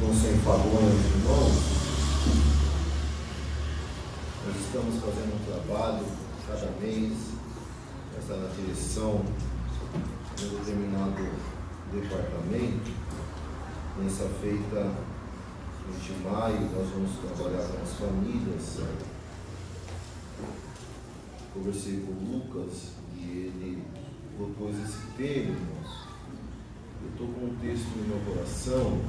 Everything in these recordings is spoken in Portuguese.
Estão sem favores, irmãos. Nós estamos fazendo um trabalho cada mês, essa na direção de um determinado departamento. Nessa feita de maio, nós vamos trabalhar com as famílias. Conversei com o Lucas e ele propôs esse tema, irmãos. Eu estou com um texto no meu coração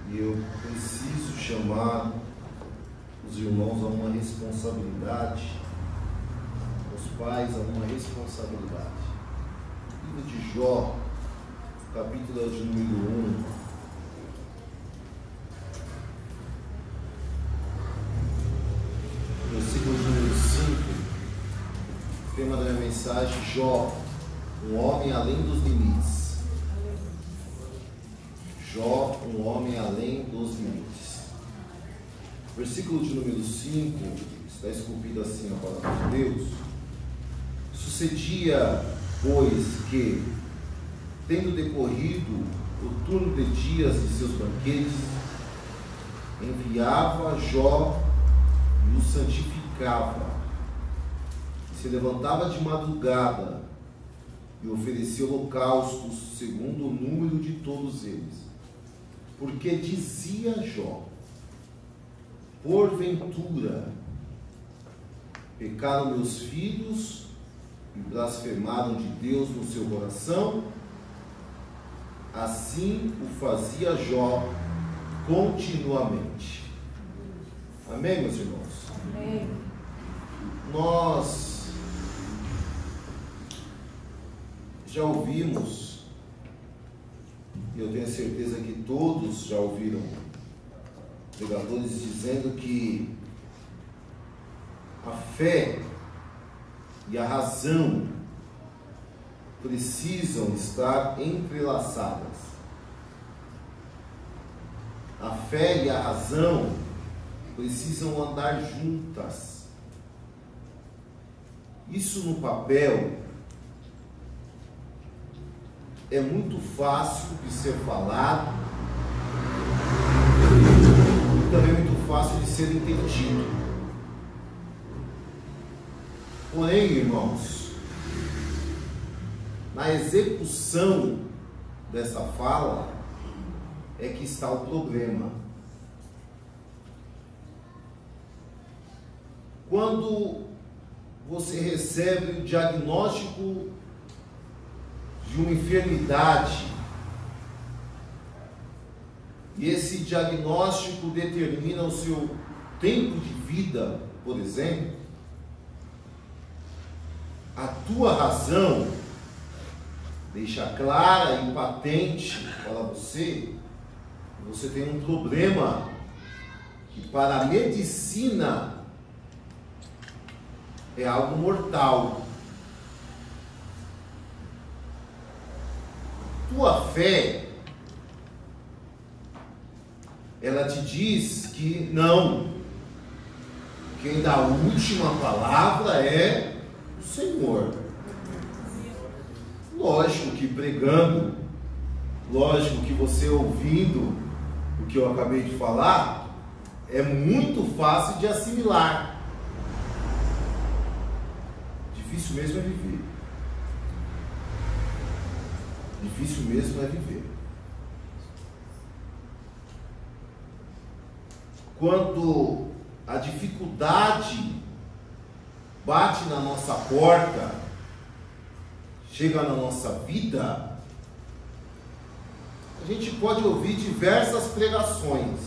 e eu preciso chamar os irmãos a uma responsabilidade, os pais a uma responsabilidade. O livro de Jó, capítulo de número 1, versículo de número 5, tema da minha mensagem: Jó, um homem além dos limites. Jó, um homem além dos limites. Versículo de número 5, está esculpido assim na palavra de Deus. Sucedia, pois, que, tendo decorrido o turno de dias de seus banquetes, enviava Jó e o santificava, e se levantava de madrugada e oferecia holocaustos segundo o número de todos eles. Porque dizia Jó: porventura pecaram meus filhos e blasfemaram de Deus no seu coração? Assim o fazia Jó continuamente. Amém, meus irmãos? Amém. Nós já ouvimos, e eu tenho certeza que todos já ouviram, pregadores dizendo que a fé e a razão precisam estar entrelaçadas. A fé e a razão precisam andar juntas. Isso no papel é muito fácil de ser falado e também muito fácil de ser entendido. Porém, irmãos, na execução dessa fala é que está o problema. Quando você recebe o diagnóstico de uma enfermidade, e esse diagnóstico determina o seu tempo de vida, por exemplo, a tua razão deixa clara e patente para você que você tem um problema que para a medicina é algo mortal. Tua fé, ela te diz que não, quem dá a última palavra é o Senhor. Lógico que pregando, lógico que você ouvindo o que eu acabei de falar, é muito fácil de assimilar. Difícil mesmo é viver. Difícil mesmo é viver. Quando a dificuldade bate na nossa porta, chega na nossa vida, a gente pode ouvir diversas pregações.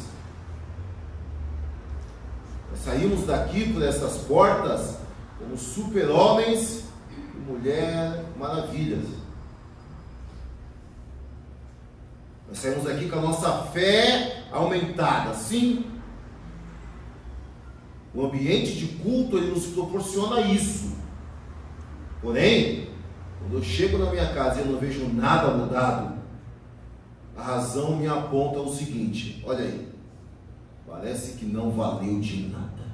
Nós saímos daqui por essas portas como super-homens e mulher maravilhas. Nós saímos daqui com a nossa fé aumentada, sim. O ambiente de culto, ele nos proporciona isso. Porém, quando eu chego na minha casa e eu não vejo nada mudado, a razão me aponta o seguinte: olha aí, parece que não valeu de nada.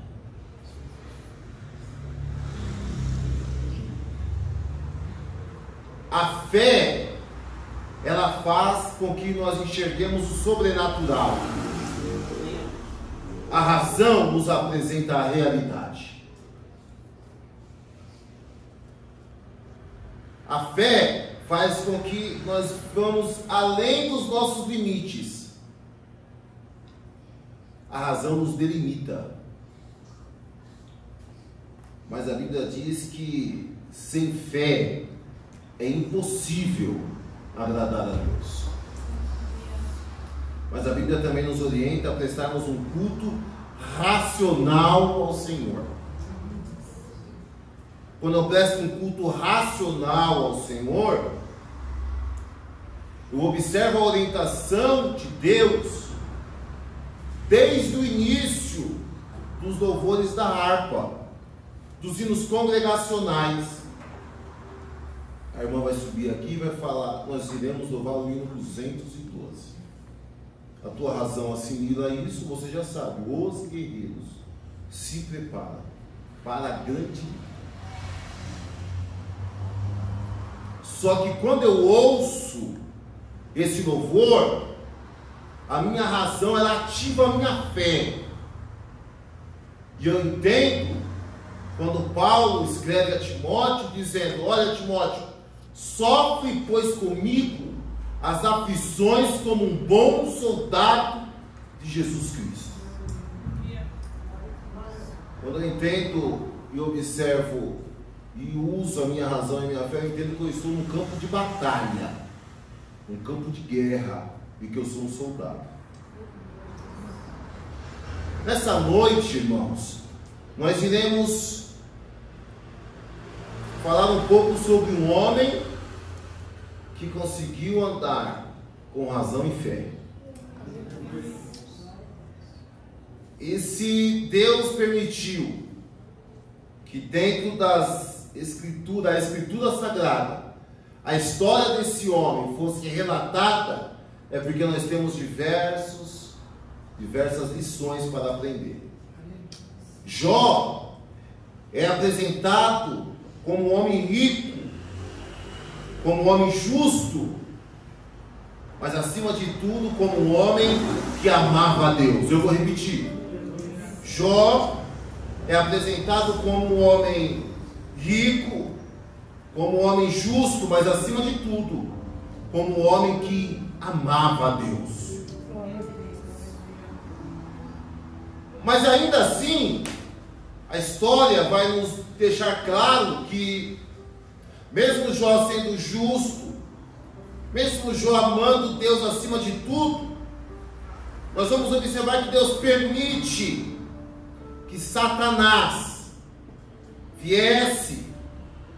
A fé, ela faz com que nós enxerguemos o sobrenatural. A razão nos apresenta a realidade. A fé faz com que nós vamos além dos nossos limites. A razão nos delimita. Mas a Bíblia diz que sem fé é impossível agradar a Deus. Mas a Bíblia também nos orienta a prestarmos um culto racional ao Senhor. Quando eu presto um culto racional ao Senhor, eu observo a orientação de Deus desde o início dos louvores da harpa, dos hinos congregacionais. A irmã vai subir aqui e vai falar: nós iremos louvar o hino 212. A tua razão assimila isso, você já sabe. Os guerreiros se preparam para a grande luta. Só que quando eu ouço esse louvor, a minha razão, ela ativa a minha fé. E eu entendo quando Paulo escreve a Timóteo dizendo: olha, Timóteo, sofre pois comigo as aflições como um bom soldado de Jesus Cristo. Quando eu entendo e observo e uso a minha razão e a minha fé, eu entendo que eu estou num campo de batalha, num campo de guerra, e que eu sou um soldado. Nessa noite, irmãos, nós iremos falar um pouco sobre um homem que conseguiu andar com razão e fé. E se Deus permitiu que dentro da Escritura Sagrada, a história desse homem fosse relatada, é porque nós temos diversas lições para aprender. Jó é apresentado como um homem rico, como um homem justo, mas acima de tudo como um homem que amava a Deus. Eu vou repetir: Jó é apresentado como um homem rico, como um homem justo, mas acima de tudo como um homem que amava a Deus. Mas ainda assim, a história vai nos deixar claro que, mesmo Jó sendo justo, mesmo Jó amando Deus acima de tudo, nós vamos observar que Deus permite que Satanás viesse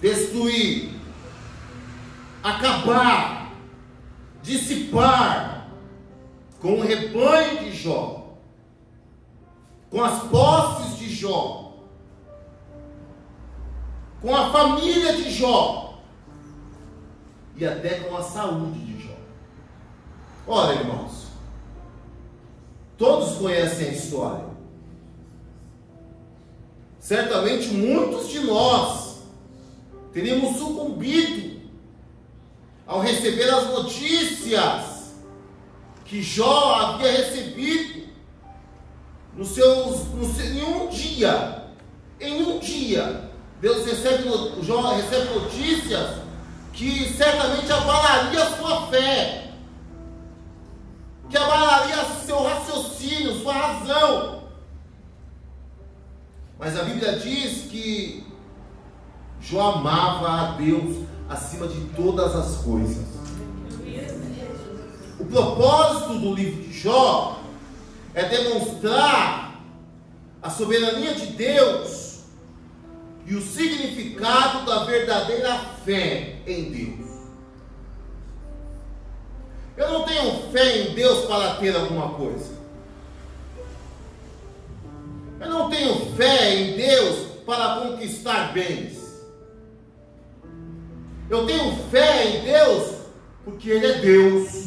destruir, acabar, dissipar com o rebanho de Jó, com as posses de Jó, com a família de Jó e até com a saúde de Jó. Ora, irmãos, todos conhecem a história. Certamente muitos de nós teríamos sucumbido ao receber as notícias que Jó havia recebido em um dia, Jó recebe notícias que certamente abalaria a sua fé, que abalaria seu raciocínio, sua razão. Mas a Bíblia diz que Jó amava a Deus acima de todas as coisas. O propósito do livro de Jó é demonstrar a soberania de Deus e o significado da verdadeira fé em Deus. Eu não tenho fé em Deus para ter alguma coisa. Eu não tenho fé em Deus para conquistar bens. Eu tenho fé em Deus porque Ele é Deus.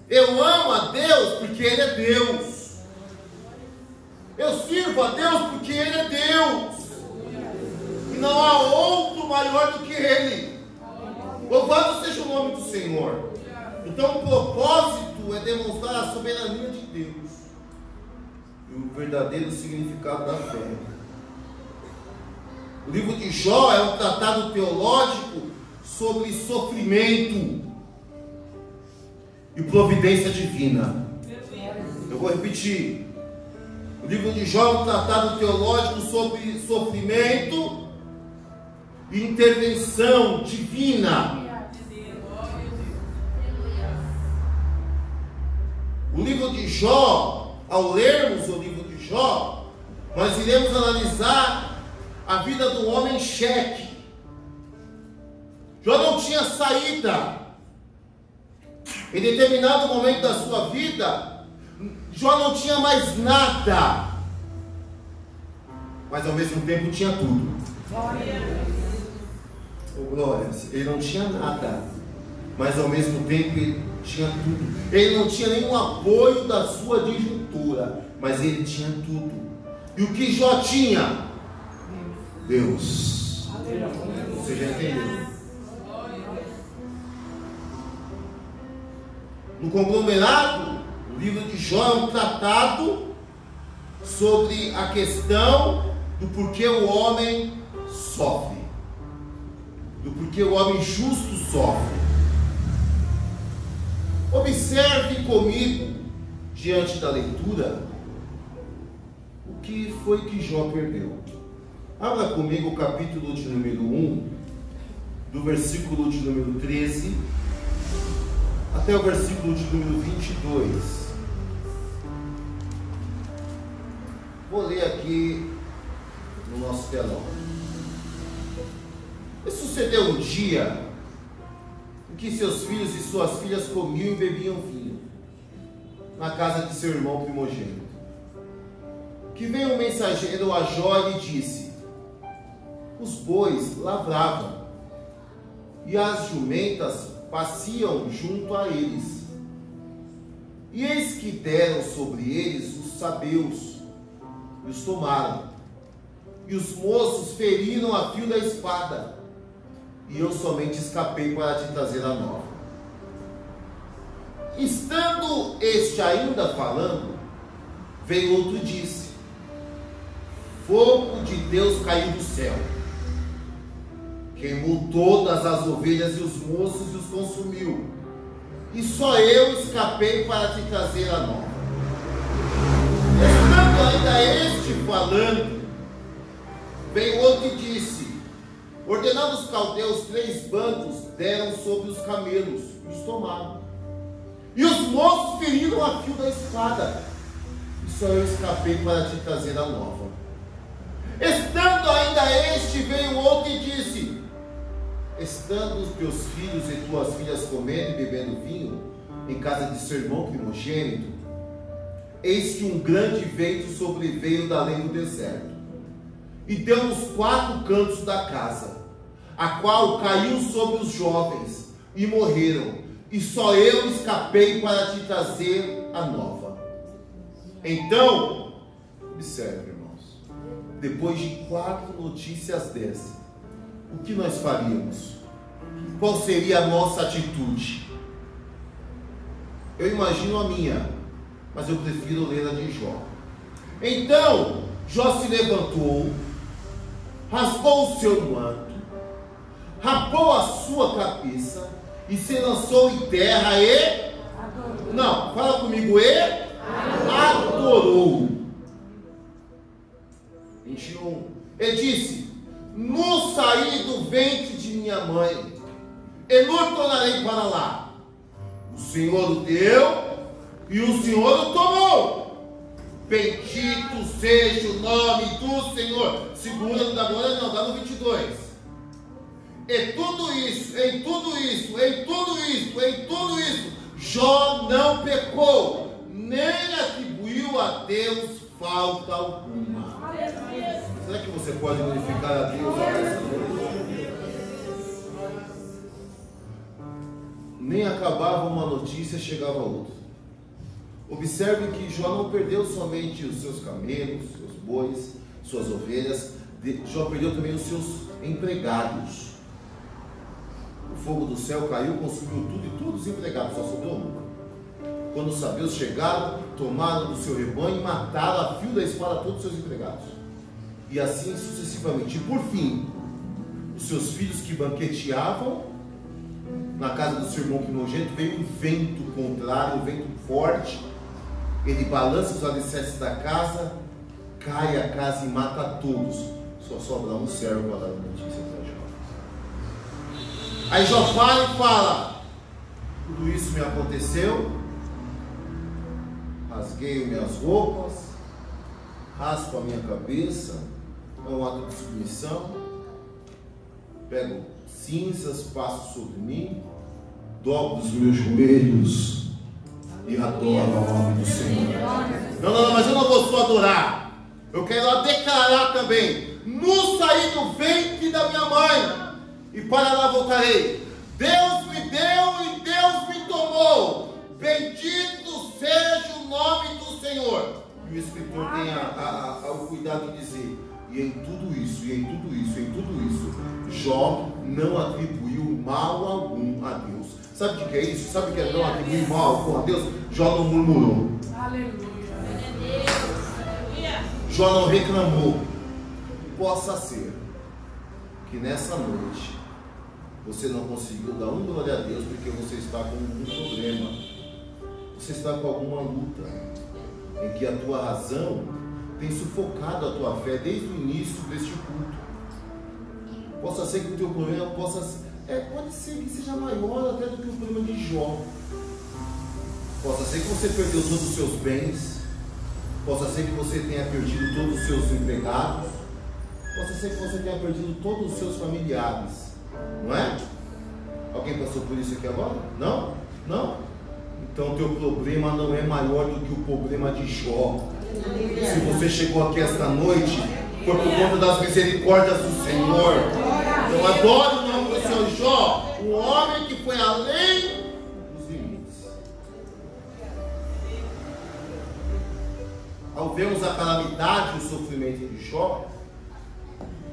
Eu amo a Deus porque Ele é Deus. Eu sirvo a Deus porque Ele é Deus. E não há outro maior do que Ele. Louvado seja o o nome do Senhor. Então o propósito é demonstrar a soberania de Deus e o verdadeiro significado da fé. O livro de Jó é um tratado teológico sobre sofrimento e providência divina. Eu vou repetir. O livro de Jó é um tratado teológico sobre sofrimento e intervenção divina. O livro de Jó, ao lermos o livro de Jó, nós iremos analisar a vida do homem em xeque. Jó não tinha saída. Em determinado momento da sua vida, Jó não tinha mais nada, mas ao mesmo tempo tinha tudo. Glória. Ele não tinha nada, mas ao mesmo tempo ele tinha tudo. Ele não tinha nenhum apoio da sua disjuntura, mas ele tinha tudo. E o que Jó tinha? Deus. Você já entendeu? No conglomerado, o livro de Jó é um tratado sobre a questão do porquê o homem sofre, do porquê o homem justo sofre. Observe comigo, diante da leitura, o que foi que Jó perdeu. Abra comigo o capítulo de número 1, do versículo de número 13 até o versículo de número 22. Vou ler aqui no nosso telão. E sucedeu um dia em que seus filhos e suas filhas comiam e bebiam vinho na casa de seu irmão primogênito. Que veio um mensageiro a Jó e lhe disse: os bois lavravam e as jumentas passeam junto a eles. E eis que deram sobre eles os sabeus e os tomaram. E os moços feriram a fio da espada. E eu somente escapei para te trazer a nova. Estando este ainda falando, veio outro e disse: fogo de Deus caiu do céu, queimou todas as ovelhas e os moços e os consumiu. E só eu escapei para te trazer a nova. Estando ainda este falando, veio outro e disse: ordenando os caldeus 3 bancos, deram sobre os camelos e os tomaram. E os moços feriram a fio da espada. E só eu escapei para te trazer a nova. Estando ainda este, veio outro e disse: estando os teus filhos e tuas filhas comendo e bebendo vinho em casa de seu irmão primogênito, eis que um grande vento sobreveio da além do deserto, e deu nos 4 cantos da casa, a qual caiu sobre os jovens, e morreram, e só eu escapei para te trazer a nova. Então, observe, irmãos, depois de 4 notícias dessas, o que nós faríamos? Qual seria a nossa atitude? Eu imagino a minha, mas eu prefiro ler a de Jó. Então, Jó se levantou, rasgou o seu manto, rapou a sua cabeça e se lançou em terra e... adorou. Não, fala comigo, adorou. 21. E disse: no saí do ventre de minha mãe, e não tornarei para lá. O Senhor o deu, e o Senhor o tomou. Bendito seja o nome do Senhor. Segura, não dá agora não, dá no 22. E tudo isso, em tudo isso, em tudo isso, em tudo isso, Jó não pecou, nem atribuiu a Deus falta alguma. Será que você pode glorificar a Deus? Nem acabava uma notícia, chegava outra. Observe que Jó não perdeu somente os seus camelos, seus bois, suas ovelhas. Jó perdeu também os seus empregados. O fogo do céu caiu, consumiu tudo e todos os empregados, só sobrou um. Quando os sabeus chegaram, tomaram do seu rebanho e mataram a fio da espada todos os seus empregados. E assim sucessivamente. E por fim, os seus filhos que banqueteavam na casa do seu irmão primogênito, veio um vento contrário, um vento forte. Ele balança os alicerces da casa, cai a casa e mata a todos. Só sobra um servo para dar notícia para Jó. Aí Jó fala e fala: tudo isso me aconteceu, rasguei minhas roupas, raspo a minha cabeça, é um ato de submissão, pego cinzas, passo sobre mim, dobro os meus joelhos e adoro ao nome do Senhor. Não, mas eu não vou só adorar, eu quero declarar também: no saí do ventre da minha mãe e para lá voltarei. Deus me deu e Deus me tomou. Bendito seja o nome do Senhor. E o escritor tem o cuidado de dizer: e em tudo isso, Jó não atribuiu mal algum a Deus. Sabe o que é isso? Sabe o que é não atribuir mal algum a Deus? Jó não murmurou. Aleluia. Jó não reclamou. Possa ser que nessa noite você não conseguiu dar um glória a Deus porque você está com um problema, você está com alguma luta em que a tua razão tem sufocado a tua fé desde o início deste culto. Possa ser que o teu problema pode ser que seja maior até do que o problema de Jó. Possa ser que você perdeu todos os seus bens, possa ser que você tenha perdido todos os seus empregados, possa ser que você tenha perdido todos os seus familiares, não é? Alguém passou por isso aqui agora? Não? Não? Então o teu problema não é maior do que o problema de Jó. Se você chegou aqui esta noite, foi por conta das misericórdias do Senhor. Eu adoro o nome do Senhor. Jó, um homem que foi além dos limites. Ao vermos a calamidade e o sofrimento de Jó,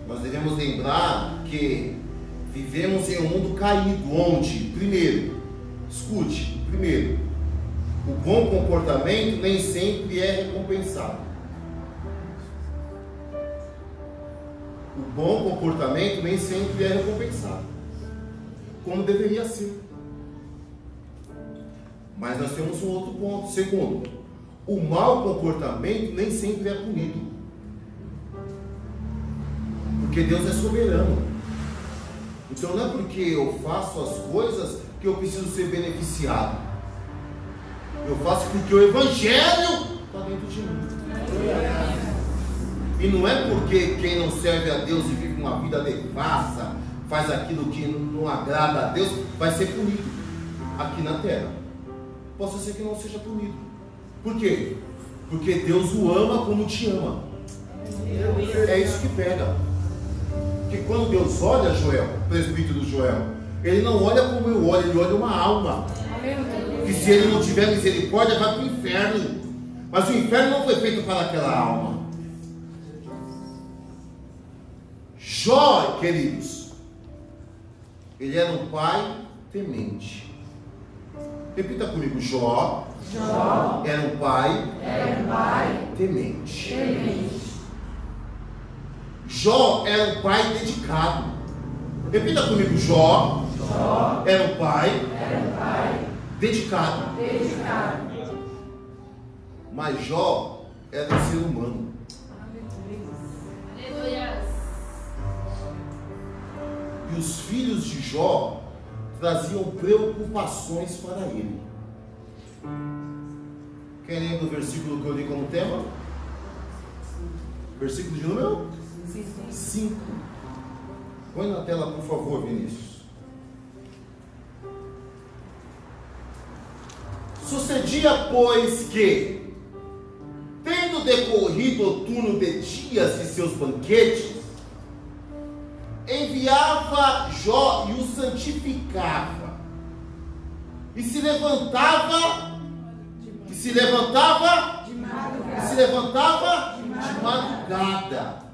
nós devemos lembrar que vivemos em um mundo caído, onde, primeiro, o bom comportamento nem sempre é recompensado. O bom comportamento nem sempre é recompensado, como deveria ser. Mas nós temos um outro ponto. Segundo, o mau comportamento nem sempre é punido, porque Deus é soberano. Então não é porque eu faço as coisas que eu preciso ser beneficiado. Eu faço porque o Evangelho está dentro de mim. E não é porque quem não serve a Deus e vive uma vida devassa, faz aquilo que não agrada a Deus, vai ser punido aqui na terra. Possa ser que não seja punido. Por quê? Porque Deus o ama como te ama. É isso que pega. Porque quando Deus olha Joel, presbítero Joel, Ele não olha como eu olho, Ele olha uma alma. Que se Ele não tiver misericórdia, vai para o inferno. Mas o inferno não foi feito para aquela alma. Jó, queridos, ele era um pai temente. Repita comigo: Jó era um pai temente. Jó era um pai dedicado. Repita comigo: Jó era um pai dedicado. Mas Jó era um ser humano. E os filhos de Jó traziam preocupações para ele. Quem lembra do versículo que eu li como tema? Versículo de número 5. Põe na tela, por favor, Vinícius. Sucedia, pois, que, tendo decorrido o turno de dias de seus banquetes, enviava Jó e o santificava, e se levantava de madrugada,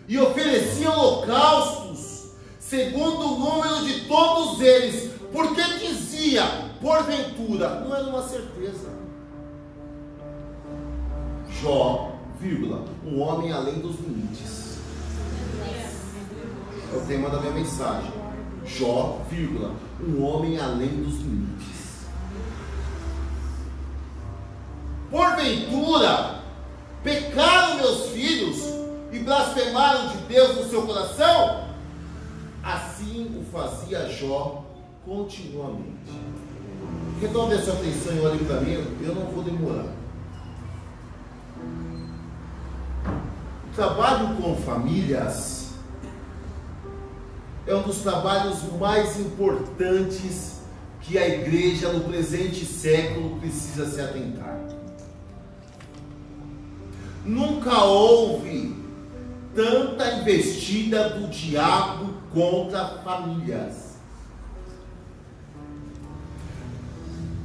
e oferecia holocaustos, segundo o número de todos eles, porque dizia, porventura, não era uma certeza. Jó, vírgula, um homem além dos limites. É o tema da minha mensagem. Jó, vírgula, um homem além dos limites. Porventura, pecaram meus filhos e blasfemaram de Deus no seu coração? Assim o fazia Jó continuamente. Retome a sua atenção e olhe para mim, eu não vou demorar. O trabalho com famílias é um dos trabalhos mais importantes que a igreja no presente século precisa se atentar. Nunca houve tanta investida do diabo contra famílias.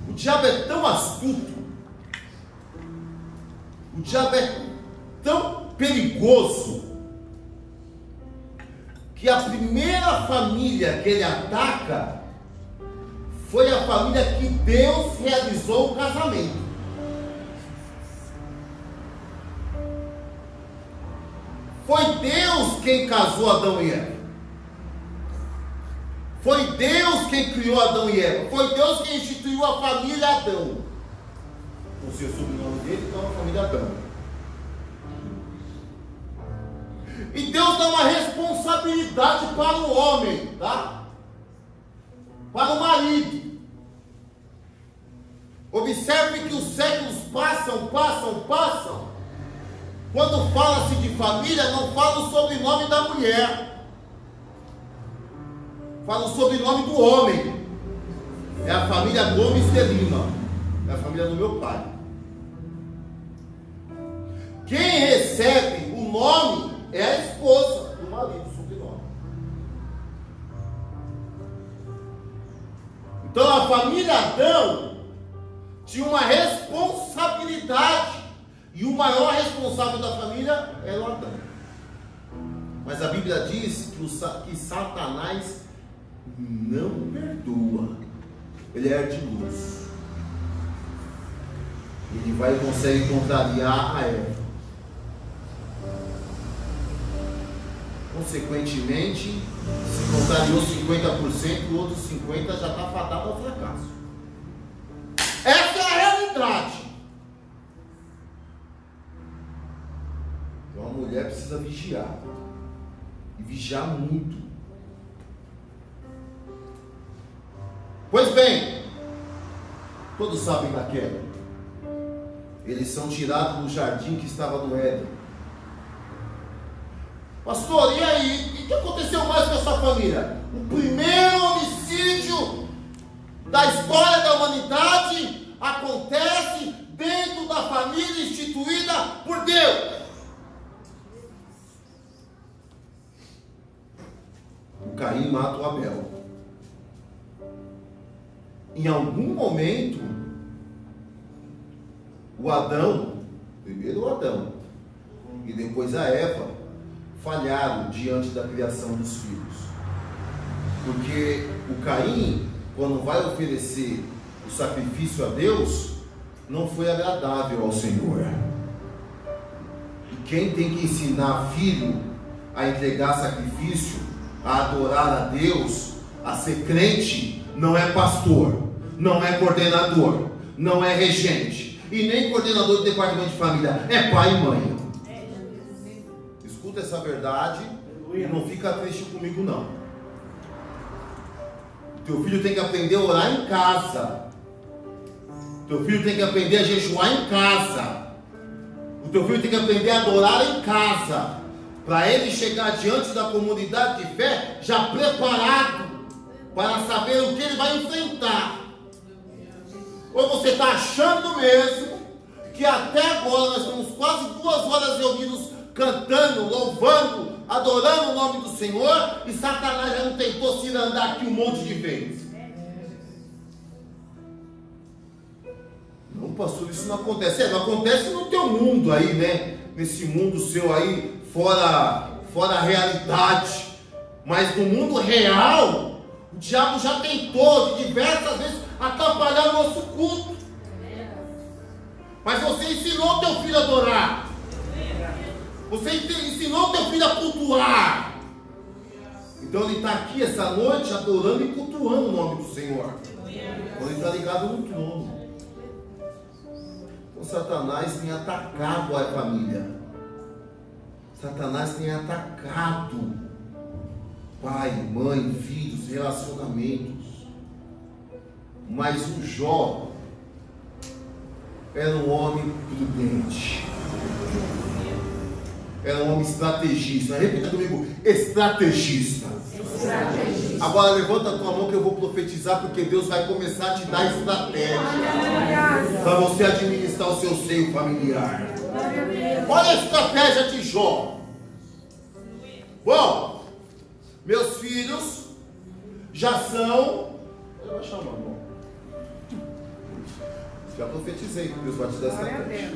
O diabo é tão astuto, o diabo é tão perigoso, que a primeira família que ele ataca foi a família que Deus realizou o casamento. Foi Deus quem casou Adão e Eva. Foi Deus quem criou Adão e Eva. Foi Deus quem instituiu a família Adão. O seu sobrenome dele, então, a família Adão. E Deus dá uma responsabilidade para o homem, tá? Para o marido. Observe que os séculos passam. Quando fala-se de família, não fala o sobrenome da mulher, fala o sobrenome do homem. É a família Gomes de Lima, é a família do meu pai. Quem recebe o nome é a esposa do marido, o sobrenome. Então a família Adão tinha uma responsabilidade. E o maior responsável da família era o Adão. Mas a Bíblia diz que Satanás não perdoa. Ele é de luz. Ele vai e consegue contrariar a Eva. Consequentemente, se contrariou 50%, o outro 50% já está fadado ao fracasso. Essa é a realidade. Então a mulher precisa vigiar. E vigiar muito. Pois bem, todos sabem da queda. Eles são tirados do jardim que estava no Éden. Pastor, e aí? O que aconteceu mais com essa família? O primeiro homicídio da história da humanidade acontece dentro da família instituída por Deus. O Caim mata o Abel. Em algum momento, o Adão, primeiro o Adão e depois a Eva, falharam diante da criação dos filhos. Porque o Caim, quando vai oferecer o sacrifício a Deus, não foi agradável ao Senhor. E quem tem que ensinar filho a entregar sacrifício, a adorar a Deus, a ser crente, não é pastor, não é coordenador, não é regente, e nem coordenador do departamento de família, é pai e mãe. Escuta essa verdade e não fica triste comigo não. Teu filho tem que aprender a orar em casa. Teu filho tem que aprender a jejuar em casa. O teu filho tem que aprender a adorar em casa, para ele chegar diante da comunidade de fé já preparado para saber o que ele vai enfrentar. Ou você está achando mesmo que até agora nós estamos quase 2 horas reunidos cantando, louvando, adorando o nome do Senhor, e Satanás já não tentou se andar aqui um monte de vezes? Não, pastor, isso não acontece. Não acontece no teu mundo aí, né? Nesse mundo seu aí, fora a realidade. Mas no mundo real, o diabo já tentou de diversas vezes atrapalhar o nosso culto. Mas você ensinou teu filho a adorar. Você ensinou teu filho a cultuar. Então ele está aqui essa noite adorando e cultuando o nome do Senhor. Quando ele está ligado no trono. Então Satanás tem atacado a família. Satanás tem atacado pai, mãe, filhos, relacionamentos. Mas o Jó era um homem prudente. Era um homem estrategista. Repita comigo: estrategista. Agora levanta a tua mão que eu vou profetizar, porque Deus vai começar a te dar estratégia para você administrar o seu seio familiar. Olha a estratégia de Jó. Bom, meus filhos já são... Eu vou chamar, bom. Já profetizei que Deus vai te dar estratégia.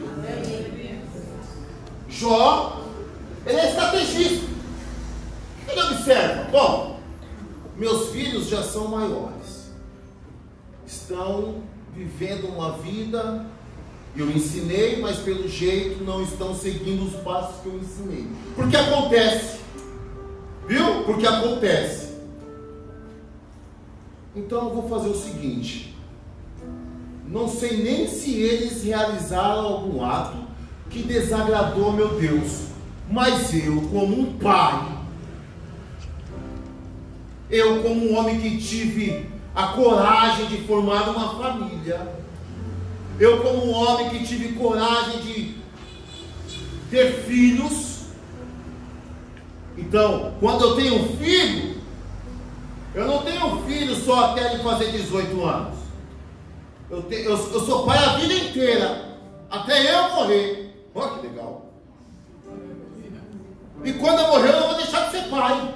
Jó, ele é estrategista. Ele observa: bom, meus filhos já são maiores, estão vivendo uma vida, eu ensinei, mas pelo jeito não estão seguindo os passos que eu ensinei. Porque acontece, viu? Porque acontece. Então eu vou fazer o seguinte: não sei nem se eles realizaram algum ato que desagradou meu Deus, mas eu, como um pai, eu, como um homem que tive a coragem de formar uma família, eu, como um homem que tive coragem de ter filhos, então, quando eu tenho um filho, eu não tenho um filho só até ele fazer 18 anos. Eu sou pai a vida inteira, até eu morrer. Olha que legal. E quando eu morrer, eu não vou deixar de ser pai.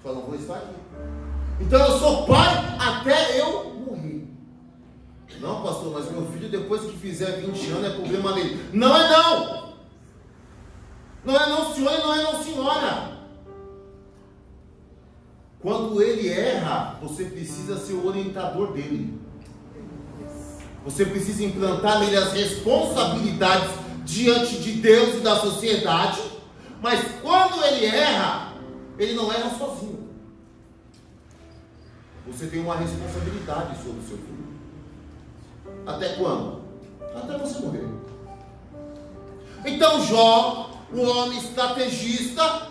Só não vou estar aqui. Então eu sou pai até eu morrer. Não, pastor, mas meu filho depois que fizer 20 anos é problema dele. Não é não. Não é não, senhor, e não é não, senhora. Quando ele erra, você precisa ser o orientador dele. Você precisa implantar nele as responsabilidades diante de Deus e da sociedade. Mas quando ele erra, ele não erra sozinho. Você tem uma responsabilidade sobre o seu filho. Até quando? Até você morrer. Então Jó, o homem estrategista,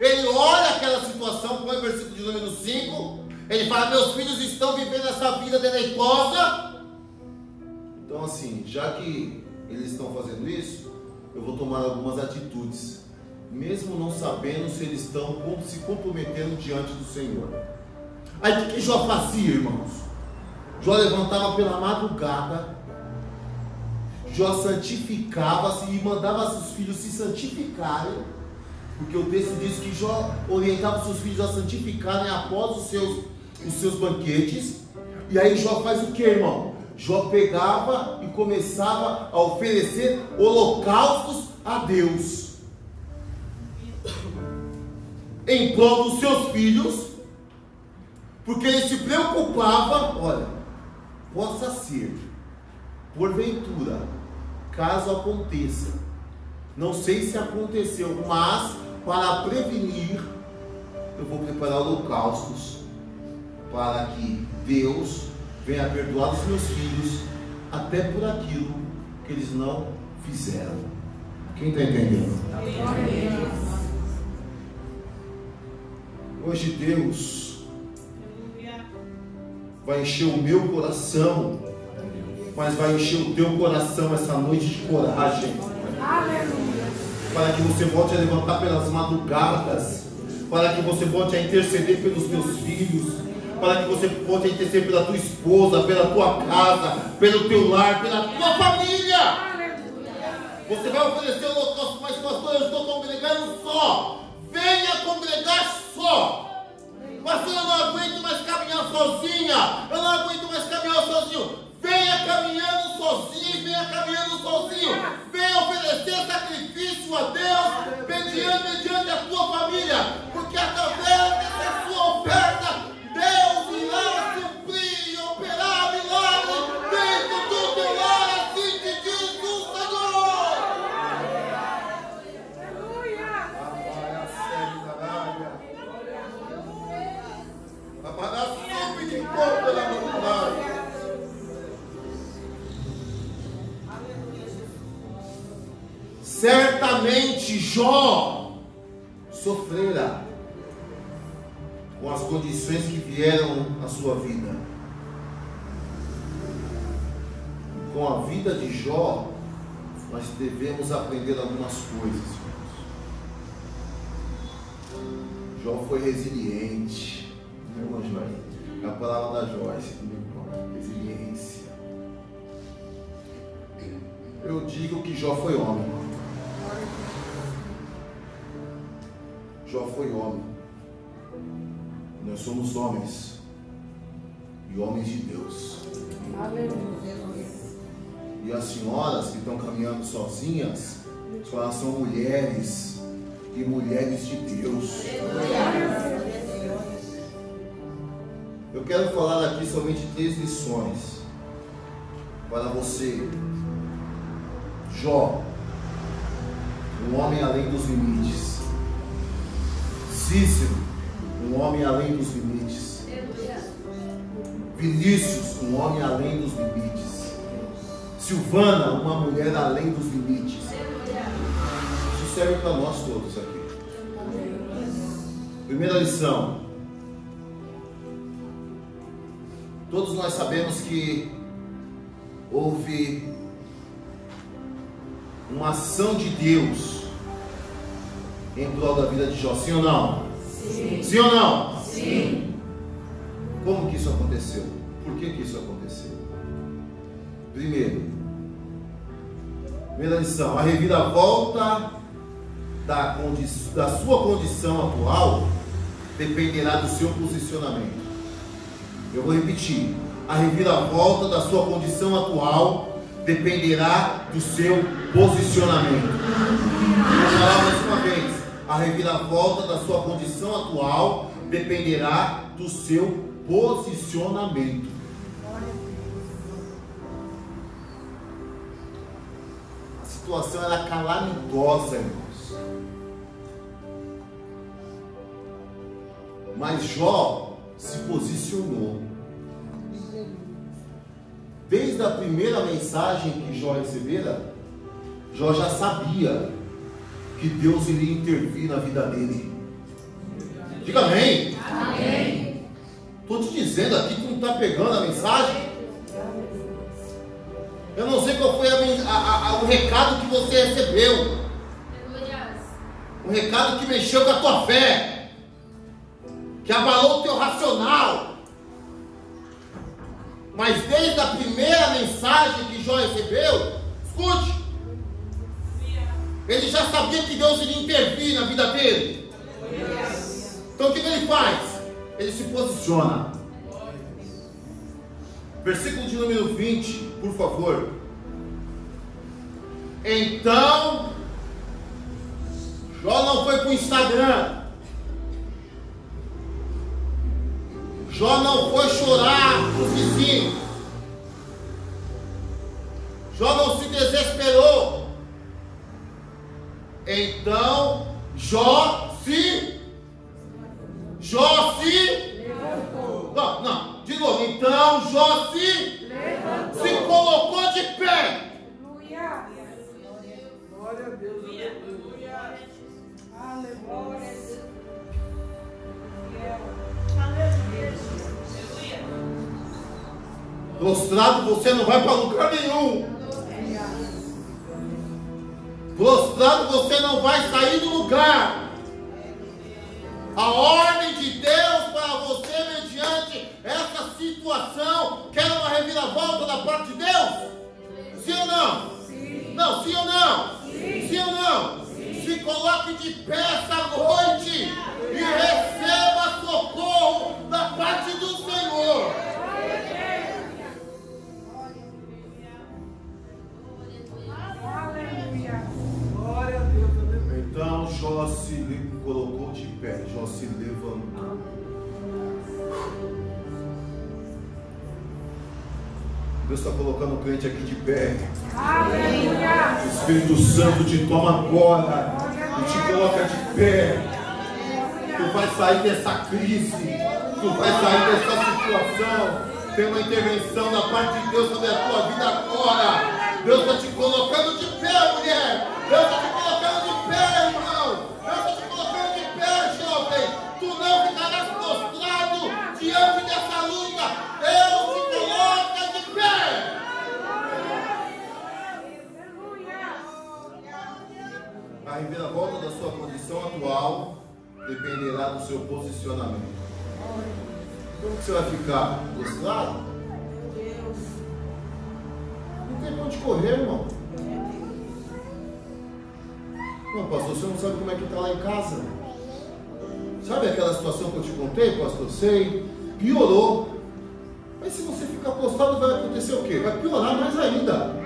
ele olha aquela situação, põe o versículo de número 5, ele fala: meus filhos estão vivendo essa vida deleitosa. Então assim, já que eles estão fazendo isso, eu vou tomar algumas atitudes, mesmo não sabendo se eles estão se comprometendo diante do Senhor. Aí o que Jó fazia, irmãos? Jó levantava pela madrugada, Jó santificava-se e mandava seus filhos se santificarem, porque o texto diz que Jó orientava seus filhos a santificarem após os seus banquetes. E aí Jó faz o que, irmão? Jó pegava e começava a oferecer holocaustos a Deus em prol dos seus filhos, porque ele se preocupava: olha, possa ser, porventura, caso aconteça, não sei se aconteceu, mas para prevenir, eu vou preparar holocaustos para que Deus venha perdoar os meus filhos até por aquilo que eles não fizeram. Quem está entendendo? Hoje Deus vai encher o meu coração, mas vai encher o teu coração essa noite de coragem, para que você volte a levantar pelas madrugadas, para que você volte a interceder pelos teus filhos, para que você volte a interceder pela tua esposa, pela tua casa, pelo teu lar, pela tua família. Você vai oferecer o holocausto, mas pastor, eu estou congregando só. Venha congregar só. Pastor, eu não aguento mais caminhar sozinha. Eu não aguento mais caminhar sozinho. Venha caminhando sozinho, venha caminhando sozinho. Venha oferecer sacrifício a Deus mediante a tua família, porque através Realmente Jó sofrera com as condições que vieram à sua vida. Com a vida de Jó, nós devemos aprender algumas coisas, irmãos. Jó foi resiliente. Irmã Joyce, é a palavra da Joyce, resiliência. Eu digo que Jó foi homem. Jó foi homem. Nós somos homens. E homens de Deus. E as senhoras que estão caminhando sozinhas, elas são mulheres. E mulheres de Deus. Eu quero falar aqui somente 3 lições para você. Jó, um homem além dos limites. Cícero, um homem além dos limites. Vinícius, um homem além dos limites. Silvana, uma mulher além dos limites. Isso serve para nós todos aqui. Primeira lição. Todos nós sabemos que houve uma ação de Deus em prol da vida de Jó, sim ou não? Sim. Sim ou não? Sim. Como que isso aconteceu? Por que isso aconteceu? Primeira lição, a reviravolta da sua condição atual dependerá do seu posicionamento. Eu vou repetir, a reviravolta da sua condição atual dependerá do seu posicionamento. Vou falar mais uma vez, a reviravolta da sua condição atual dependerá do seu posicionamento. A situação era calamitosa, irmãos. Mas Jó se posicionou. Desde a primeira mensagem que Jó recebera, Jó já sabia que Deus iria intervir na vida dele. Diga amém. Amém. Estou te dizendo aqui que não está pegando a mensagem. Eu não sei qual foi o recado que você recebeu. Um recado que mexeu com a tua fé, que abalou o teu racional. Mas desde a primeira mensagem que Jó recebeu, escute, ele já sabia que Deus iria intervir na vida dele. Então o que ele faz? Ele se posiciona. Versículo de número 20, por favor. Então Jó não foi para o Instagram. Jó não foi chorar para os vizinhos. Jó não se desesperou. Então Jó se levantou. Não, de novo. Então Jó se colocou de pé. Glória a Deus. Aleluia. Prostrado você não vai para lugar nenhum. Prostrado você não vai sair do lugar. A ordem de Deus para você mediante essa situação quer uma reviravolta da parte de Deus? Sim ou não? Sim. Não, sim ou não? Sim, sim ou não? Sim. Se coloque de pé essa noite e receba socorro da parte do Senhor. Aleluia. Glória a Deus. Então Jó se colocou de pé, Jó se levantou. Deus está colocando o crente aqui de pé. Aleluia. O Espírito Santo te toma agora e te coloca de pé. Tu vai sair dessa crise, tu vai sair dessa situação. Tem uma intervenção da parte de Deus sobre a tua vida agora. Deus está te colocando de pé, mulher. Deus está te colocando de pé. atual dependerá do seu posicionamento. Como que você vai ficar? Prostrado? Não tem pra onde correr, irmão. Não, pastor, você não sabe como é que está lá em casa. Sabe aquela situação que eu te contei, pastor? Sei, piorou. Mas se você ficar prostrado, vai acontecer o quê? Vai piorar mais ainda.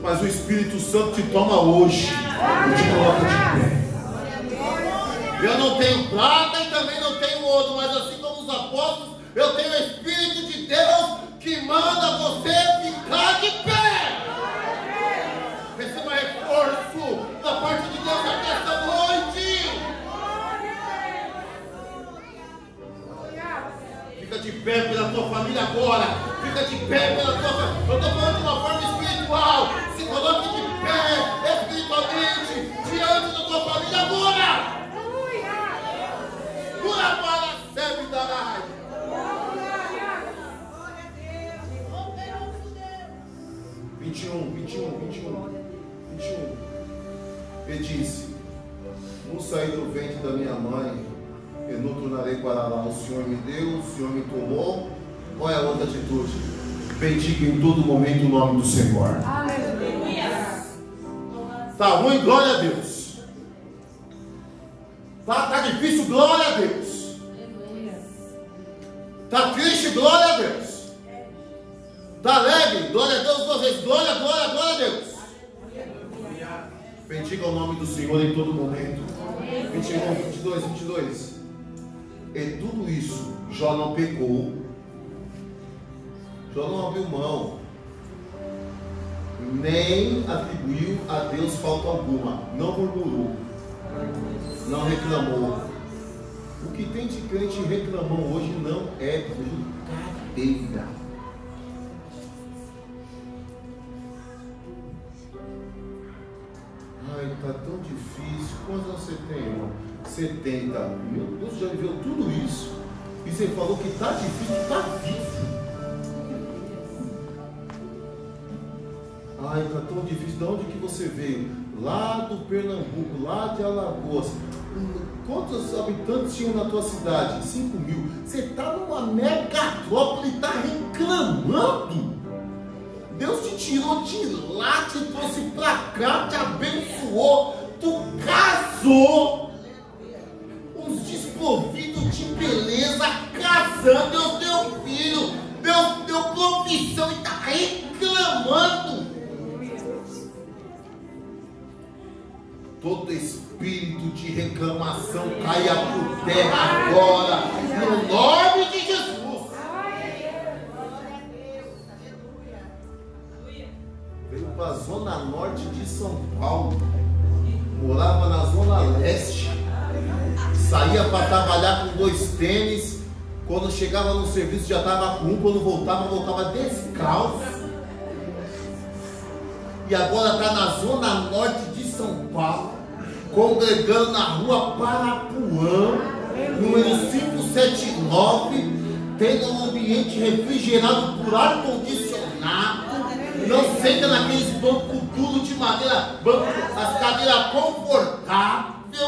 Mas o Espírito Santo te toma hoje e te coloca de pé. Eu não tenho prata e também não tenho ouro, mas assim como os apóstolos, eu tenho o Espírito de Deus que manda você ficar de pé. Receba reforço da parte de Deus aqui esta noite. Fica de pé pela tua família agora. Fica de pé pela tua família. Eu estou falando de uma forma espiritual. Se coloque de pé espiritualmente diante da tua família agora. Pura para serve da raia. 21. Ele disse: não saí do ventre da minha mãe, eu não tornarei para lá. O Senhor me deu, o Senhor me tomou. Qual é a outra atitude? Bendiga em todo momento o nome do Senhor. Aleluia. Está ruim? Glória a Deus. Está difícil? Glória a Deus. Está triste? Glória a Deus. Está alegre? Glória a Deus. 2 vezes. Glória a Deus. Bendiga o nome do Senhor em todo momento. 21, 22. E tudo isso, Jó não pecou. Jó não abriu mão, nem atribuiu a Deus falta alguma. Não murmurou, não reclamou. O que tem de crente reclamão hoje não é brincadeira. Ai, está tão difícil. Quantos anos você tem, irmão? 70. Meu Deus, já viveu tudo isso. E você falou que está difícil, está vivo. Ai, está tão difícil. De onde que você veio? Lá do Pernambuco, lá de Alagoas. Quantos habitantes tinham na tua cidade? 5 mil. Você está numa megatrópole e está reclamando? Deus te tirou de lá, te trouxe para cá, te abençoou. Tu casou. Uns desprovidos de beleza, casando. Deus deu filho, Deus deu profissão e está reclamando. Todo espírito de reclamação caia por terra agora, no nome de Jesus. Veio para a zona norte de São Paulo, morava na zona leste, saía para trabalhar com 2 tênis, quando chegava no serviço já estava com 1, quando voltava descalço. E agora está na zona norte de São Paulo, congregando na rua Parapuã, número 579, tendo um ambiente refrigerado por ar-condicionado. Não senta naqueles bancos duros de madeira, as cadeiras confortáveis.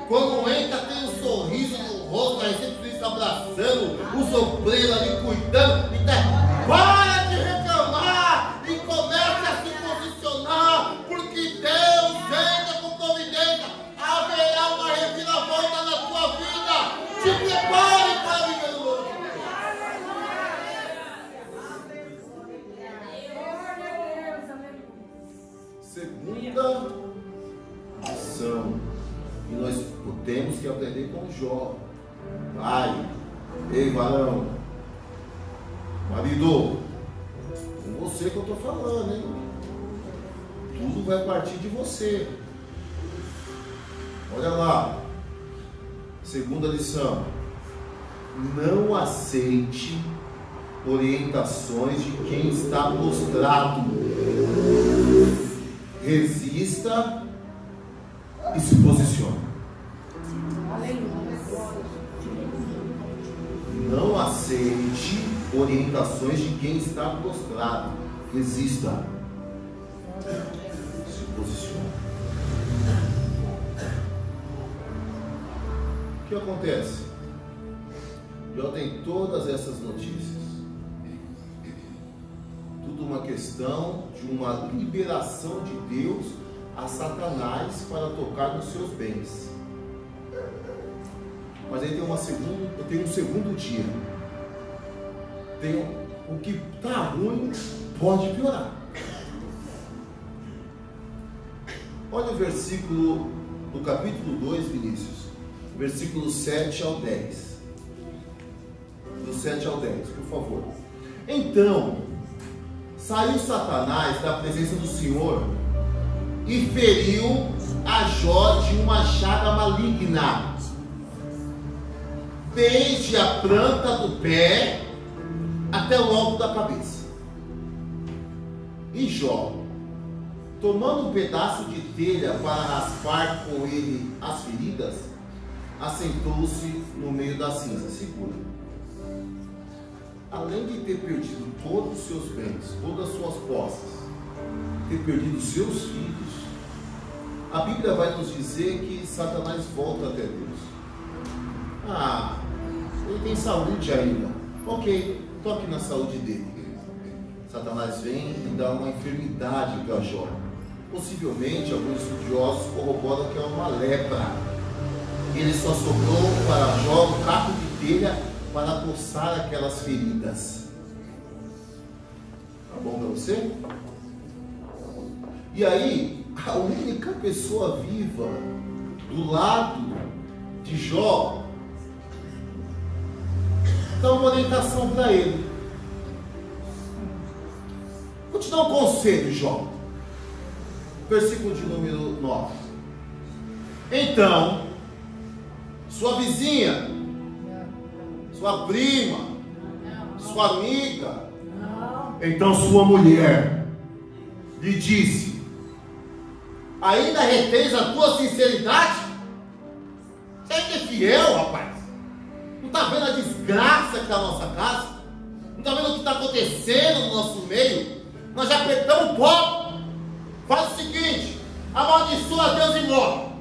Quando entra tem um sorriso no rosto, a recepcionista abraçando, o sopreiro ali cuidando. Então, para de reclamar e comece a se posicionar, porque Deus entra com providência. Haverá uma reviravolta na tua vida. Te prepare para viver o outro. Segunda lição, e nós temos que aprender com Jó. Pai, ei varão, marido, com você que eu estou falando, hein? Tudo vai partir de você. Olha lá, segunda lição: não aceite orientações de quem está prostrado. Resista e se posicione. Não aceite orientações de quem está prostrado. Resista. Se posicione. que acontece? Jó tem todas essas notícias. Tudo uma questão de uma liberação de Deus a Satanás para tocar nos seus bens. Mas aí tem um segundo dia. O que está ruim pode piorar. Olha o versículo do capítulo 2, Vinícius. Versículos 7 ao 10. Do 7 ao 10, por favor. Então, saiu Satanás da presença do Senhor e feriu a Jó de uma chaga maligna, desde a planta do pé até o alto da cabeça. E Jó, tomando um pedaço de telha para raspar com ele as feridas, assentou-se no meio da cinza. Segura. Além de ter perdido todos os seus bens, todas as suas posses, ter perdido seus filhos, a Bíblia vai nos dizer que Satanás volta até Deus. Ele tem saúde ainda. Ok, toque na saúde dele. Satanás vem e dá uma enfermidade para Jó. Possivelmente, alguns estudiosos corroboram que é uma lepra. Ele só sobrou para Jó um caco de telha para coçar aquelas feridas. Tá bom para você? E aí, a única pessoa viva do lado de Jó dá uma orientação para ele. Vou te dar um conselho, Jó. Versículo de número 9. Então, sua vizinha, sua prima, sua amiga, então sua mulher lhe disse: ainda retens a tua sinceridade? Você ainda é fiel, rapaz? Não está vendo a desgraça que está na nossa casa? Não está vendo o que está acontecendo no nosso meio? Nós já apertamos o pó. Faz o seguinte: amaldiçoa Deus e morre.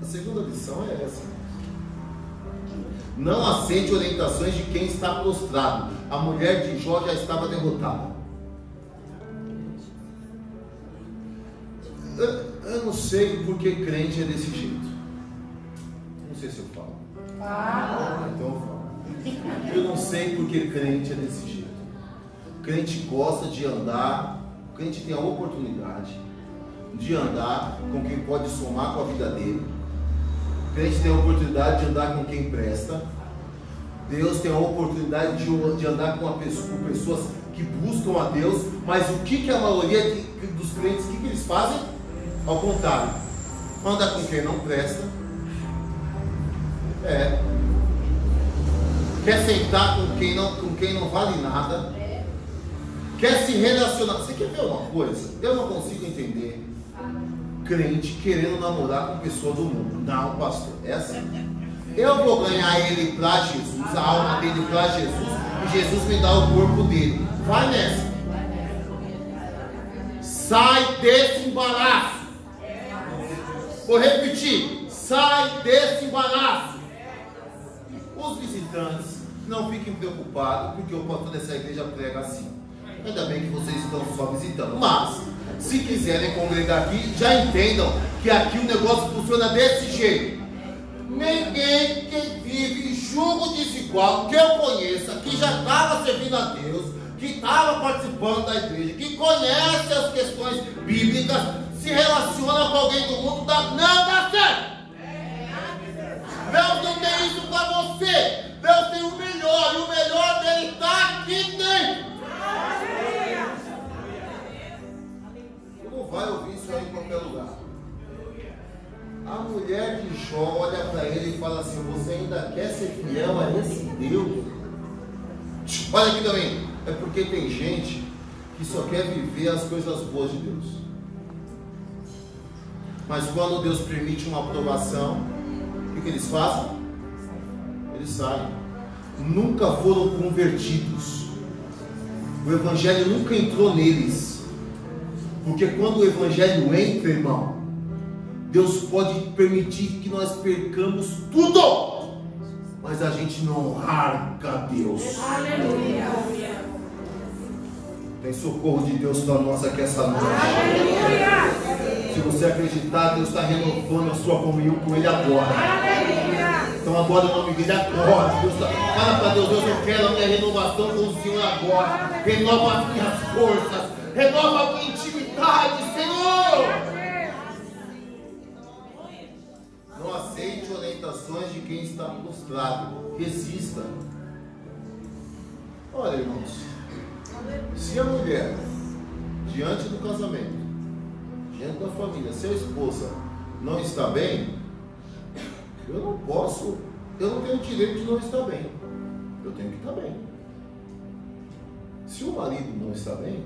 A segunda lição é essa: não aceite orientações de quem está prostrado. A mulher de Jó já estava derrotada. Eu não sei porque crente é desse jeito. Não sei se eu falo. Então eu falo. Eu não sei porque crente é desse jeito. O crente gosta de andar, o crente tem a oportunidade de andar com quem pode somar com a vida dele. O crente tem a oportunidade de andar com quem presta. Deus tem a oportunidade de andar com pessoas que buscam a Deus. Mas o que a maioria dos crentes, o que eles fazem? Ao contrário, anda com quem não presta. Quer sentar com quem não vale nada. Quer se relacionar. Você quer ver uma coisa? Eu não consigo entender crente querendo namorar com pessoa do mundo. Não, pastor, é assim. Eu vou ganhar ele para Jesus, a alma dele para Jesus, e Jesus me dá o corpo dele. Vai nessa. Sai desse embaraço. Vou repetir: sai desse embaraço. Os visitantes, não fiquem preocupados, porque o pastor dessa igreja prega assim. Ainda bem que vocês estão só visitando. Mas, se quiserem congregar aqui, já entendam que aqui o negócio funciona desse jeito. Ninguém que vive em julgo desigual, que eu conheça, que já estava servindo a Deus, que estava participando da igreja, que conhece as questões bíblicas, se relaciona com alguém do mundo, não dá certo. Deus não tem isso para você. Deus tem o melhor, e o melhor dele está aqui dentro. Você não vai ouvir isso aí em qualquer lugar. A mulher de Jó olha para ele e fala assim: você ainda quer ser fiel a esse Deus? Olha aqui também. É porque tem gente que só quer viver as coisas boas de Deus. Mas quando Deus permite uma aprovação, o que eles fazem? Eles saem. Nunca foram convertidos. O Evangelho nunca entrou neles. Porque quando o Evangelho entra, irmão, Deus pode permitir que nós percamos tudo, mas a gente não larga Deus. Aleluia. Tem socorro de Deus para nós aqui essa noite. Aleluia. Se você acreditar, Deus está renovando a sua comunhão com Ele agora. Aleluia. Então agora, no nome dele, agora. Fala para Deus, eu quero a minha renovação com o Senhor agora. Renova as minhas forças. Renova a minha intimidade, Senhor. Não aceite orientações de quem está prostrado. Resista. Olha, irmãos. Se a mulher, diante do casamento, diante da família, se a esposa não está bem, eu não tenho direito de não estar bem. Eu tenho que estar bem. Se o marido não está bem,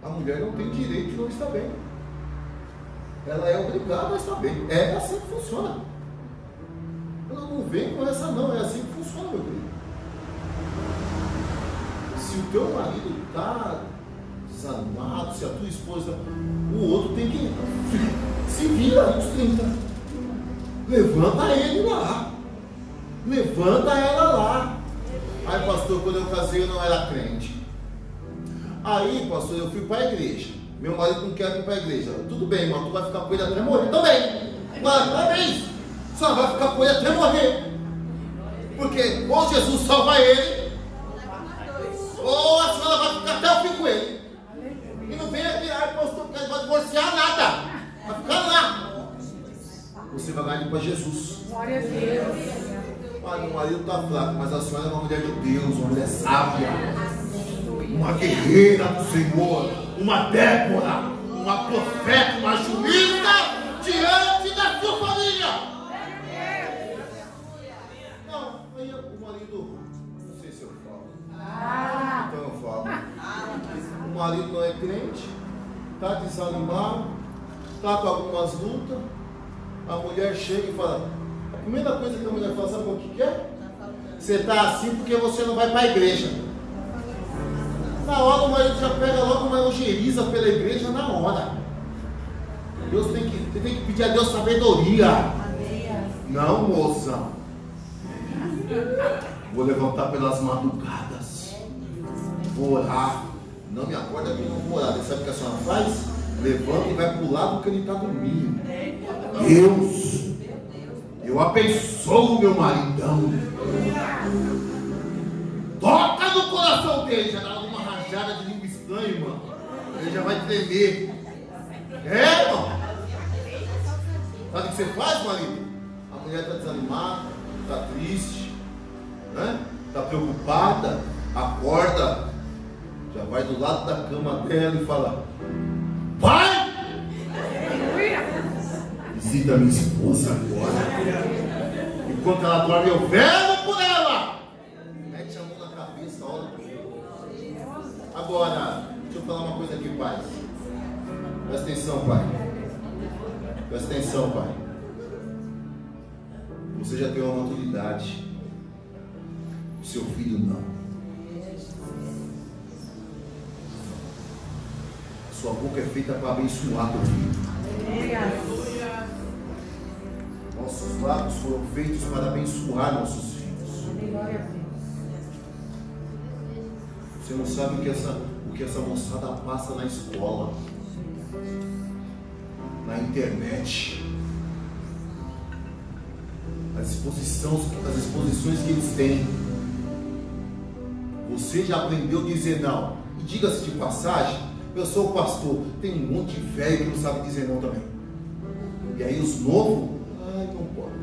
a mulher não tem direito de não estar bem. Ela é obrigada a estar bem. É assim que funciona. Ela não vem com essa não, é assim que funciona, meu querido. Se o teu marido está desanimado, se a tua esposa, o outro tem que se vira nos 30. Levanta ele lá. Levanta ela lá. Aí, pastor, quando eu casei eu não era crente. Aí, pastor, eu fui para a igreja. Meu marido não quer vir para a igreja. Tudo bem, irmão, tu vai ficar com ele até morrer também. Parabéns. Só vai ficar com ele até morrer. Porque ou Jesus salva ele, ou a senhora vai ficar até o fim com ele. E não vem aqui, pastor, que vai divorciar nada. Vai ficar lá. Você vai ganhar para Jesus. Glória a Deus. Meu marido está fraco, mas a senhora é uma mulher de Deus, uma mulher sábia, uma guerreira do Senhor, uma Débora, uma profeta, uma juíza diante da sua família. Não, aí o marido, não sei se eu falo. Então eu falo. O marido não é crente, está desanimado, está com algumas lutas. A mulher chega e fala, a primeira coisa que a mulher fala, sabe o que é? Você está assim porque você não vai para a igreja. Na hora o marido já pega logo uma ojeriza pela igreja, na hora. Você tem que pedir a Deus sabedoria. Não, moça. Vou levantar pelas madrugadas. Vou orar. Não me acorda que eu não vou orar. Sabe o que a senhora faz? Levanta e vai para o lado que ele está dormindo. Deus, eu abençoo o meu maridão. Toca no coração dele. Já dá uma rajada de língua estranha, irmão. Ele já vai tremer. É, irmão. Sabe o que você faz, marido? A mulher está desanimada, está triste, né? Está preocupada. Acorda. Já vai do lado da cama dela e fala: vai! Visita minha esposa agora. Enquanto ela dorme, eu velo por ela. Mete a mão na cabeça, olha. Agora, deixa eu falar uma coisa aqui, pai. Presta atenção, pai. Presta atenção, pai. Você já tem uma maturidade. O seu filho não. Sua boca é feita para abençoar teu filho. Nossos lábios foram feitos para abençoar nossos filhos. Você não sabe o que essa moçada passa na escola, na internet, as exposições que eles têm. Você já aprendeu a dizer não. E diga-se de passagem, eu sou o pastor, tem um monte de velho que não sabe dizer não também. E aí os novos, não pode.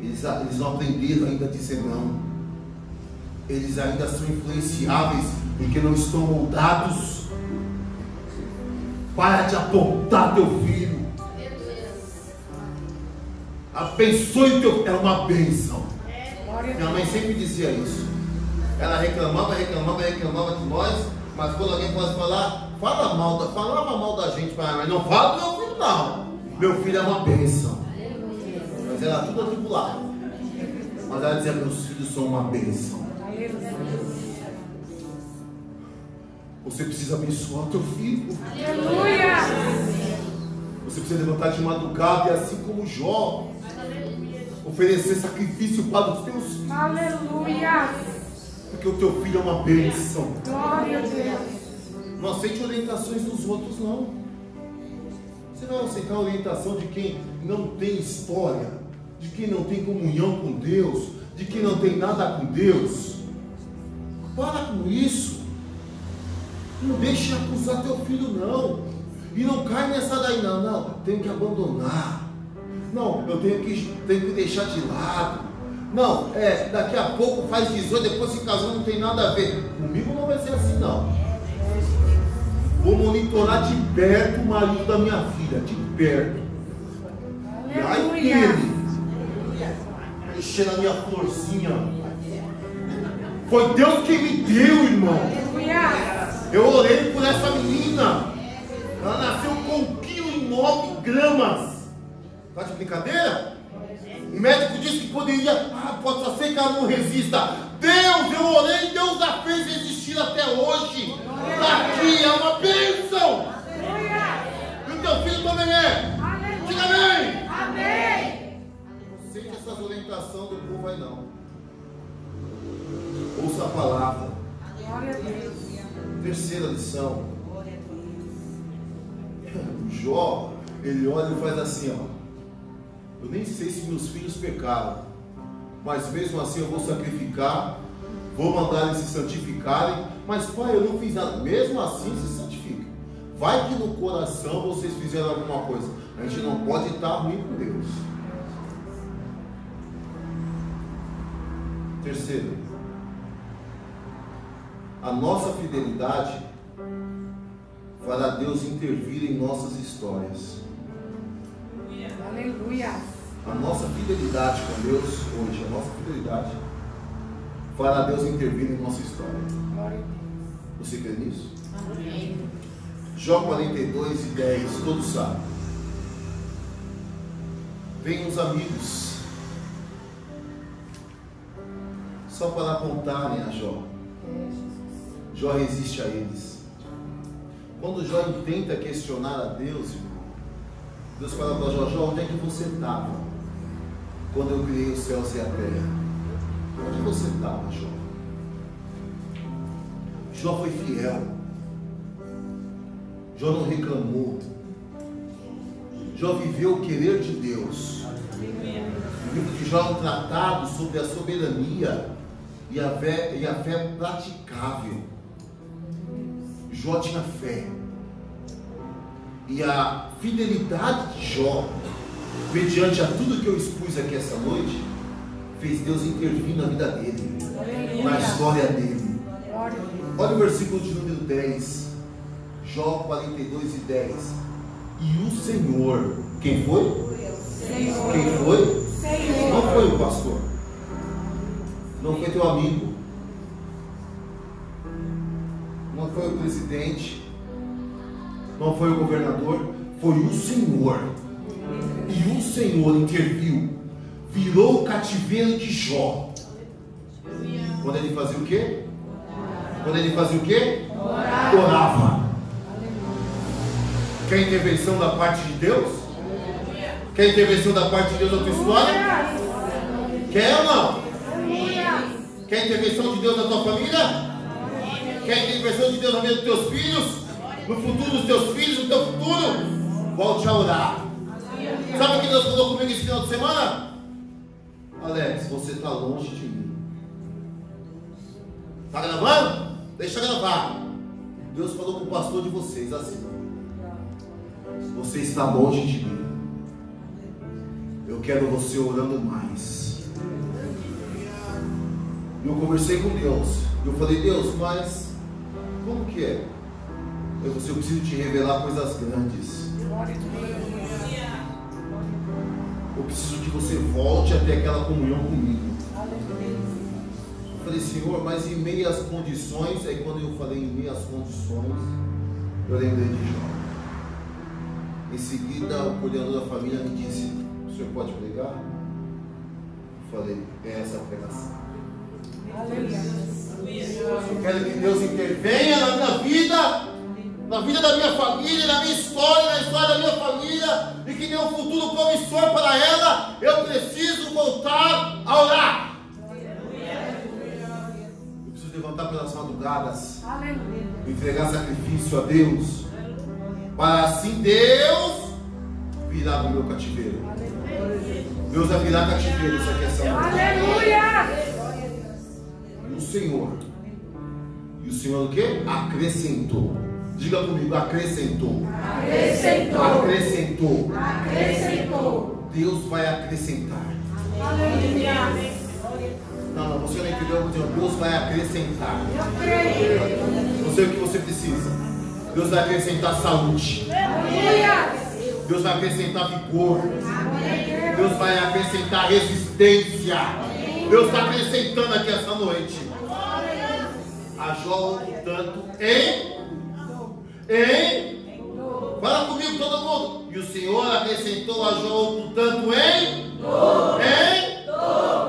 Eles não aprenderam ainda a dizer não. Eles ainda são influenciáveis porque não estão moldados. Para de apontar teu filho. Abençoe teu filho. É uma bênção. Minha mãe sempre dizia isso. Ela reclamava de nós, mas quando alguém fosse falar, falava mal da gente, mas não fala do meu filho não. Meu filho é uma bênção. Mas era tudo atribulado. Mas ela dizia: meus filhos são uma bênção. Você precisa abençoar o teu filho. Aleluia! Você precisa levantar de madrugada e assim como Jó, oferecer sacrifício para os teus filhos. Aleluia. Porque o teu filho é uma bênção. Glória a Deus. Não aceite orientações dos outros, não. Você não vai aceitar a orientação de quem não tem história, de quem não tem comunhão com Deus, de quem não tem nada com Deus. Para com isso. Não deixe acusar teu filho, não. E não cai nessa daí, não. Não, tenho que abandonar. Não, eu tenho que deixar de lado. Não, daqui a pouco faz 18, depois se casou, não tem nada a ver. Comigo não vai ser assim, não. Vou monitorar de perto o marido da minha filha, de perto. E aí ele, mexendo a minha florzinha. Foi Deus quem me deu, irmão. Eu orei por essa menina. Ela nasceu com 1,9 kg. Tá de brincadeira? O médico disse que poderia. Pode ser que ela não resista. Deus, eu orei, Deus a fez resistir até hoje. Daqui é uma bênção. E o teu filho também é. Diga amém. Amém. Não aceite essas orientações do povo aí, não. Ouça a palavra. Glória a Deus. Terceira lição. O Jó, ele olha e faz assim, ó. Eu nem sei se meus filhos pecaram, mas mesmo assim eu vou sacrificar, vou mandar eles se santificarem. Mas pai, eu não fiz nada. Mesmo assim se santifica. Vai que no coração vocês fizeram alguma coisa. A gente não pode estar ruim com Deus. Terceiro, a nossa fidelidade fará Deus intervir em nossas histórias. Aleluia. A nossa fidelidade com Deus hoje, a nossa fidelidade fará Deus intervir em nossa história. Glória a Deus. Você crê nisso? Amém. Jó 42:10, todos sabem. Vêm os amigos só para apontarem a Jó. Jó resiste a eles. Quando Jó tenta questionar a Deus, Deus fala para Jó: Jó, onde é que você estava quando eu criei os céus e a terra? Onde você estava, Jó? Jó foi fiel. Jó não reclamou. Jó viveu o querer de Deus. O livro de Jó é um tratado sobre a soberania e a fé praticável. Jó tinha fé. E a fidelidade de Jó, mediante a tudo que eu expus aqui essa noite, fez Deus intervir na vida dele, na história dele. Olha o versículo de número 10, Jó 42:10. E o Senhor, quem foi? Senhor. Quem foi? Senhor. Não foi o pastor, não foi teu amigo, não foi o presidente, não foi o governador, foi o Senhor. E o Senhor interviu, virou o cativeiro de Jó. Quando ele fazia o quê? Quando ele fazia o quê? Orava. Quer intervenção da parte de Deus? Quer intervenção da parte de Deus na tua história? Quer ou não? Quer intervenção de Deus na tua família? Quer intervenção de Deus na vida dos teus filhos? No futuro dos teus filhos, no teu futuro? Volte a orar. Sabe o que Deus falou comigo esse final de semana? Alex, você está longe de mim. Está gravando? Deixa gravar. Deus falou com o pastor de vocês assim: você está longe de mim. Eu quero você orando mais. Eu conversei com Deus. Eu falei: Deus, mas como que é? Eu preciso te revelar coisas grandes. Eu preciso que você volte a ter aquela comunhão comigo. Eu falei: Senhor, mas em meio às condições, aí quando eu falei em meio às condições, eu lembrei de Jó. Em seguida, o coordenador da família me disse: o senhor pode pregar? Eu falei: é essa a pregação. Eu quero que Deus intervenha na minha vida, na vida da minha família, na minha história, na história da minha família. família e que dê um futuro promissor para ela, eu preciso voltar a orar. Eu preciso levantar pelas madrugadas, entregar sacrifício a Deus, para assim Deus virá do meu cativeiro. Deus vai virar cativeiro, isso aqui é salvação. Aleluia! E o Senhor o quê? Acrescentou. Diga comigo, acrescentou. Acrescentou. Deus vai acrescentar. Aleluia! Não, você não entendeu. Deus vai acrescentar. Eu creio. Não sei o que você precisa. Deus vai acrescentar saúde. Aleluia! Deus vai acrescentar vigor. Deus vai acrescentar resistência. Deus está acrescentando aqui essa noite. A Jó, portanto, fala comigo todo mundo. E o Senhor acrescentou a Jó, portanto,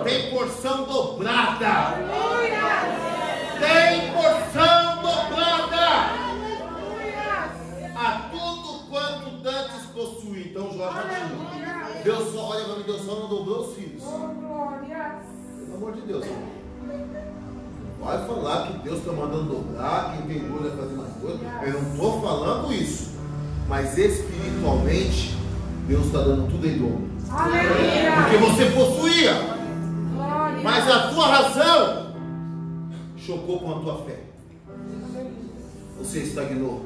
tem porção dobrada. Tem porção dobrada a tudo quanto dantes possui. Então Jó já tinha. Deus só, olha para mim, Deus só não dobrou os filhos. Pelo amor de Deus. Vai falar que Deus está mandando dobrar, quem tem olho vai fazer mais coisa. Eu não estou falando isso. Mas espiritualmente, Deus está dando tudo em dobro. Porque você possuía. Mas a tua razão chocou com a tua fé. Você estagnou.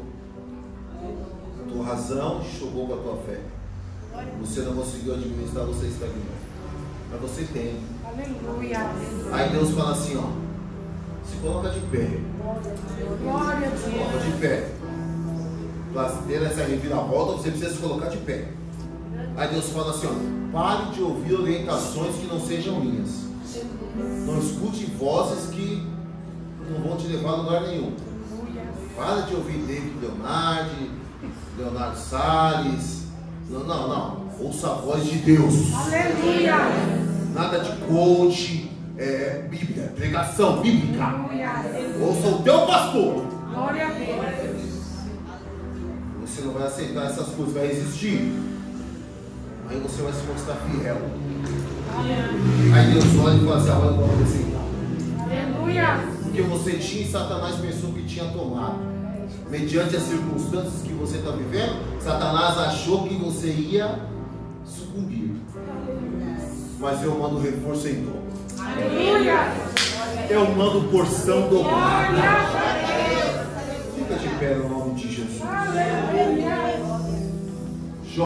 A tua razão chocou com a tua fé. Você não conseguiu administrar, você estagnou. Mas você tem. Aleluia. Aí Deus fala assim, ó. Se coloca de pé. Glória a Se coloca Deus. de pé. Para ter essa reviravolta, você precisa se colocar de pé. Aí Deus fala assim, ó. Pare de ouvir orientações que não sejam minhas. Não escute vozes que não vão te levar a lugar nenhum. Para de ouvir David Leonardo Salles. Não. Ouça a voz de Deus. Aleluia. Nada de coach. Bíblia, pregação bíblica. Ouça o teu pastor. Glória a Deus. Você não vai aceitar essas coisas, vai resistir. Aí você vai se mostrar fiel. Aí Deus olha e fala assim: agora eu vou acrescentar. Aleluia. Porque você tinha e Satanás pensou que tinha tomado. Mediante as circunstâncias que você está vivendo, Satanás achou que você ia sucumbir. Mas eu mando reforço em dobro. Aleluia. Eu mando porção dobrada. Glória a Deus. Fica de pé no nome de Jesus. Aleluia.